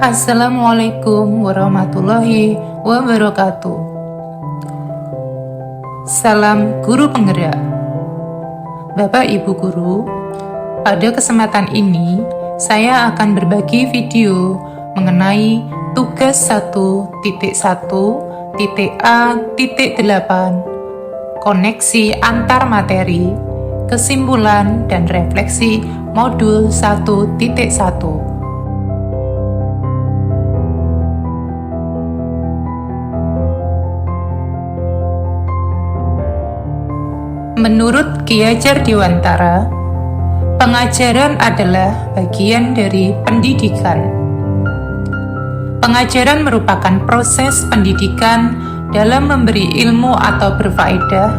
Assalamualaikum warahmatullahi wabarakatuh. Salam guru penggerak. Bapak Ibu guru, pada kesempatan ini saya akan berbagi video mengenai tugas 1.1.A.8 koneksi antar materi, kesimpulan dan refleksi modul 1.1. Menurut Ki Hajar Dewantara, pengajaran adalah bagian dari pendidikan. Pengajaran merupakan proses pendidikan dalam memberi ilmu atau berfaedah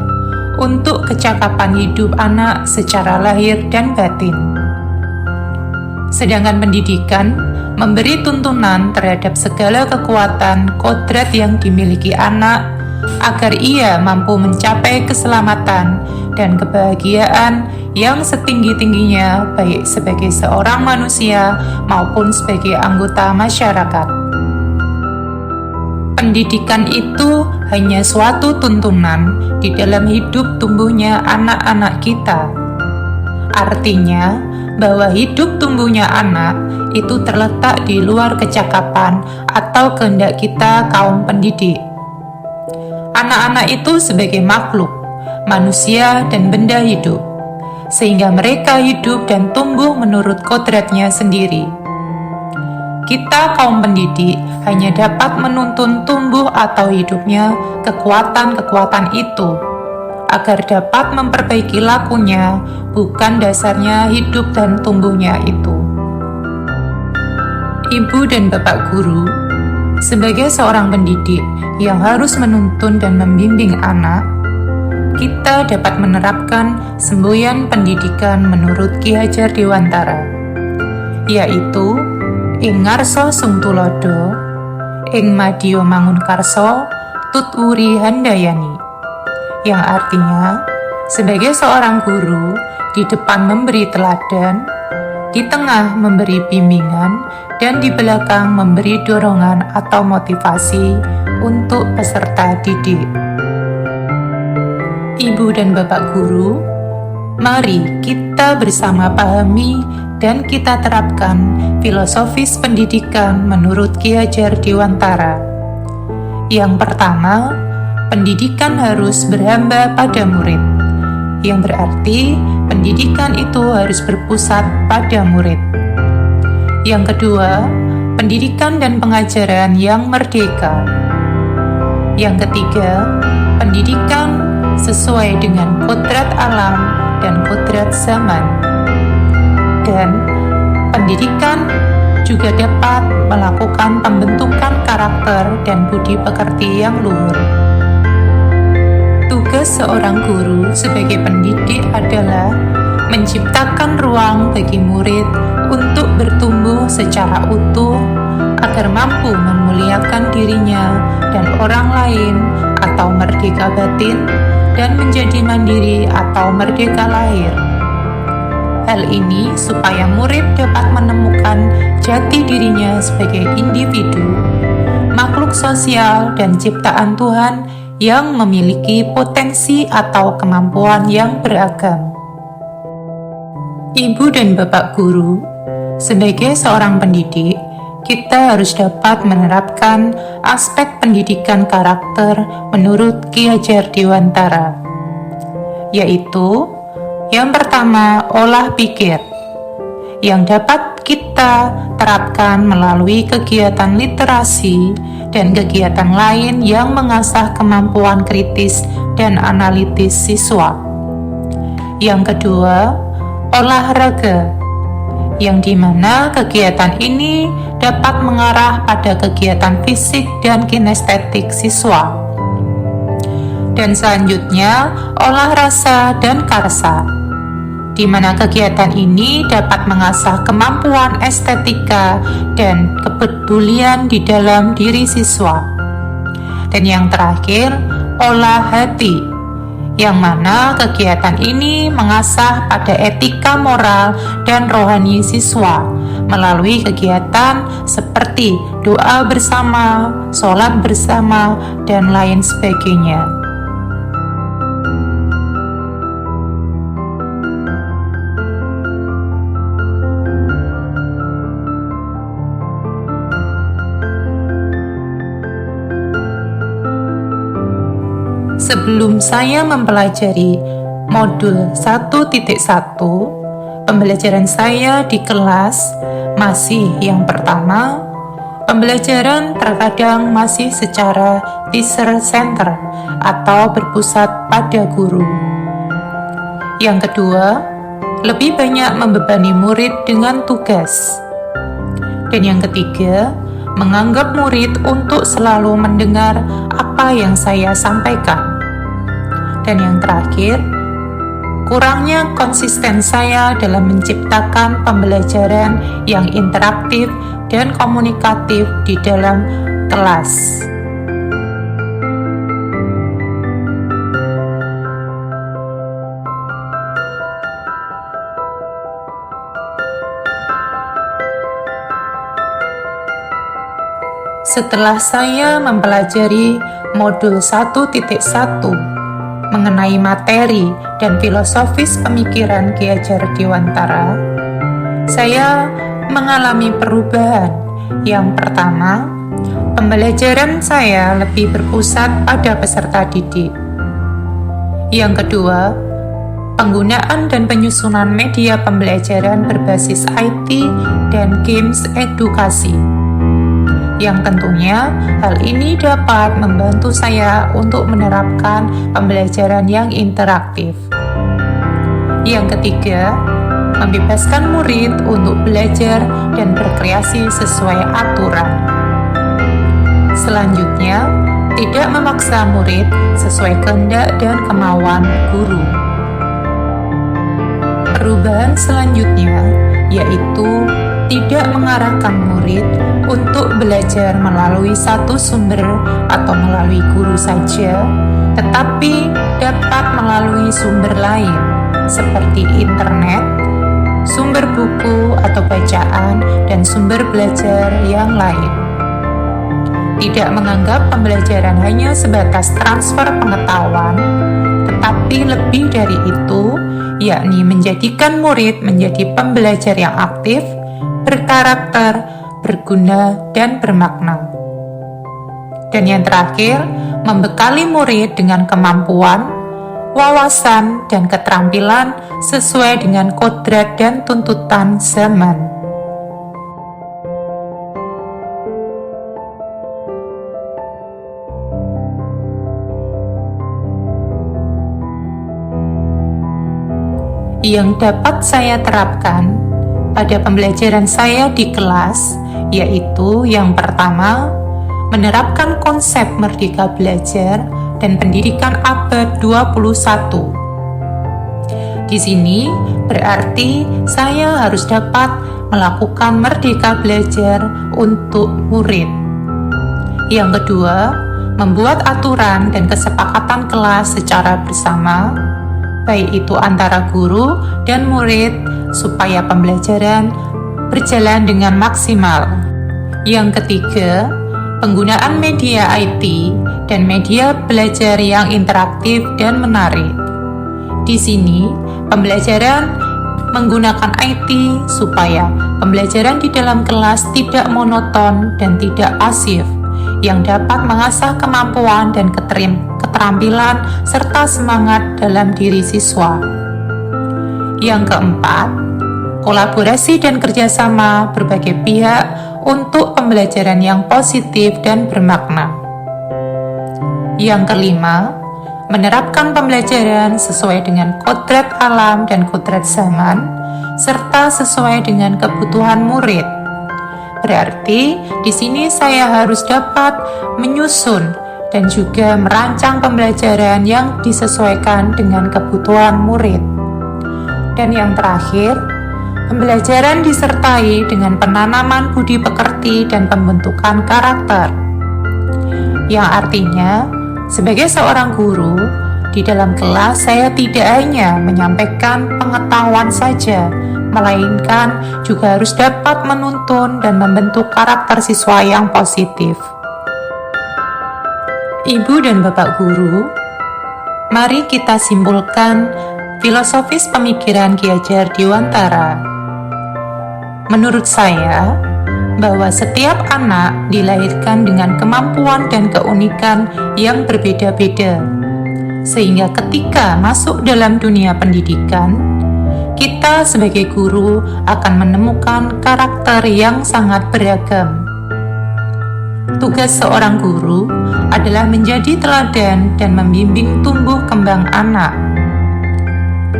untuk kecakapan hidup anak secara lahir dan batin. Sedangkan pendidikan memberi tuntunan terhadap segala kekuatan kodrat yang dimiliki anak agar ia mampu mencapai keselamatan dan kebahagiaan yang setinggi-tingginya baik sebagai seorang manusia maupun sebagai anggota masyarakat. Pendidikan itu hanya suatu tuntunan di dalam hidup tumbuhnya anak-anak kita. Artinya, bahwa hidup tumbuhnya anak itu terletak di luar kecakapan atau kehendak kita kaum pendidik. Anak-anak itu sebagai makhluk, manusia dan benda hidup, sehingga mereka hidup dan tumbuh menurut kodratnya sendiri. Kita kaum pendidik hanya dapat menuntun tumbuh atau hidupnya kekuatan-kekuatan itu, agar dapat memperbaiki lakunya, bukan dasarnya hidup dan tumbuhnya itu. Ibu dan Bapak guru, sebagai seorang pendidik yang harus menuntun dan membimbing anak, kita dapat menerapkan semboyan pendidikan menurut Ki Hajar Dewantara, yaitu ing ngarsa sung tulodo, ing madya mangun karso, tutwuri handayani, yang artinya sebagai seorang guru di depan memberi teladan, di tengah memberi bimbingan, dan di belakang memberi dorongan atau motivasi untuk peserta didik. Ibu dan Bapak guru, mari kita bersama pahami dan kita terapkan filosofis pendidikan menurut Ki Hajar Dewantara. Yang pertama, pendidikan harus berhamba pada murid, yang berarti pendidikan itu harus berpusat pada murid. Yang kedua, pendidikan dan pengajaran yang merdeka. Yang ketiga, pendidikan sesuai dengan kodrat alam dan kodrat zaman. Dan pendidikan juga dapat melakukan pembentukan karakter dan budi pekerti yang luhur. Tugas seorang guru sebagai pendidik adalah menciptakan ruang bagi murid untuk bertumbuh secara utuh agar mampu memuliakan dirinya dan orang lain atau merdeka batin dan menjadi mandiri atau merdeka lahir. Hal ini supaya murid dapat menemukan jati dirinya sebagai individu, makhluk sosial dan ciptaan Tuhan yang memiliki potensi atau kemampuan yang beragam. Ibu dan Bapak guru, sebagai seorang pendidik, kita harus dapat menerapkan aspek pendidikan karakter menurut Ki Hajar Dewantara, yaitu yang pertama, olah pikir, yang dapat kita terapkan melalui kegiatan literasi dan kegiatan lain yang mengasah kemampuan kritis dan analitis siswa. Yang kedua, olahraga, yang dimana kegiatan ini dapat mengarah pada kegiatan fisik dan kinestetik siswa. Dan selanjutnya, olah rasa dan karsa, di mana kegiatan ini dapat mengasah kemampuan estetika dan kepedulian di dalam diri siswa. Dan yang terakhir, olah hati, yang mana kegiatan ini mengasah pada etika moral dan rohani siswa, melalui kegiatan seperti doa bersama, sholat bersama, dan lain sebagainya. Sebelum saya mempelajari modul 1.1, pembelajaran saya di kelas masih yang pertama, pembelajaran terkadang masih secara teacher center atau berpusat pada guru. Yang kedua, lebih banyak membebani murid dengan tugas. Dan yang ketiga, menganggap murid untuk selalu mendengar apa yang saya sampaikan. Dan yang terakhir, kurangnya konsisten saya dalam menciptakan pembelajaran yang interaktif dan komunikatif di dalam kelas. Setelah saya mempelajari modul 1.1 mengenai materi dan filosofis pemikiran Ki Hajar Dewantara, saya mengalami perubahan. Yang pertama, pembelajaran saya lebih berpusat pada peserta didik. Yang kedua, penggunaan dan penyusunan media pembelajaran berbasis IT dan games edukasi. Yang tentunya hal ini dapat membantu saya untuk menerapkan pembelajaran yang interaktif. Yang ketiga, membebaskan murid untuk belajar dan berkreasi sesuai aturan. Selanjutnya, tidak memaksa murid sesuai kehendak dan kemauan guru. Perubahan selanjutnya yaitu tidak mengarahkan murid untuk belajar melalui satu sumber atau melalui guru saja, tetapi dapat melalui sumber lain seperti internet, sumber buku atau bacaan, dan sumber belajar yang lain. Tidak menganggap pembelajaran hanya sebatas transfer pengetahuan, tetapi lebih dari itu, yakni menjadikan murid menjadi pembelajar yang aktif, berkarakter, berguna, dan bermakna. Dan yang terakhir, membekali murid dengan kemampuan, wawasan, dan keterampilan sesuai dengan kodrat dan tuntutan zaman. Yang dapat saya terapkan pada pembelajaran saya di kelas, yaitu yang pertama, menerapkan konsep Merdeka Belajar dan Pendidikan Abad 21. Di sini berarti saya harus dapat melakukan Merdeka Belajar untuk murid. Yang kedua, membuat aturan dan kesepakatan kelas secara bersama, baik itu antara guru dan murid, supaya pembelajaran berjalan dengan maksimal. Yang ketiga, penggunaan media IT dan media belajar yang interaktif dan menarik. Di sini, pembelajaran menggunakan IT supaya pembelajaran di dalam kelas tidak monoton dan tidak pasif, yang dapat mengasah kemampuan dan keterampilan serta semangat dalam diri siswa. Yang keempat, kolaborasi dan kerjasama berbagai pihak untuk pembelajaran yang positif dan bermakna. Yang kelima, menerapkan pembelajaran sesuai dengan kodrat alam dan kodrat zaman, serta sesuai dengan kebutuhan murid. Berarti di sini saya harus dapat menyusun dan juga merancang pembelajaran yang disesuaikan dengan kebutuhan murid. Dan yang terakhir, pembelajaran disertai dengan penanaman budi pekerti dan pembentukan karakter. Yang artinya, sebagai seorang guru, di dalam kelas saya tidak hanya menyampaikan pengetahuan saja, melainkan juga harus dapat menuntun dan membentuk karakter siswa yang positif. Ibu dan Bapak Guru, mari kita simpulkan filosofis pemikiran Ki Hajar Dewantara. Menurut saya, bahwa setiap anak dilahirkan dengan kemampuan dan keunikan yang berbeda-beda, sehingga ketika masuk dalam dunia pendidikan, kita sebagai guru akan menemukan karakter yang sangat beragam. Tugas seorang guru adalah menjadi teladan dan membimbing tumbuh kembang anak.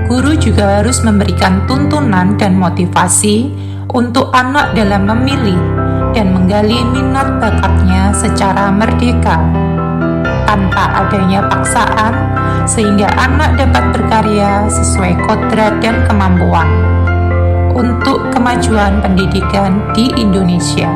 Guru juga harus memberikan tuntunan dan motivasi untuk anak dalam memilih dan menggali minat bakatnya secara merdeka, tanpa adanya paksaan, sehingga anak dapat berkarya sesuai kodrat dan kemampuan untuk kemajuan pendidikan di Indonesia.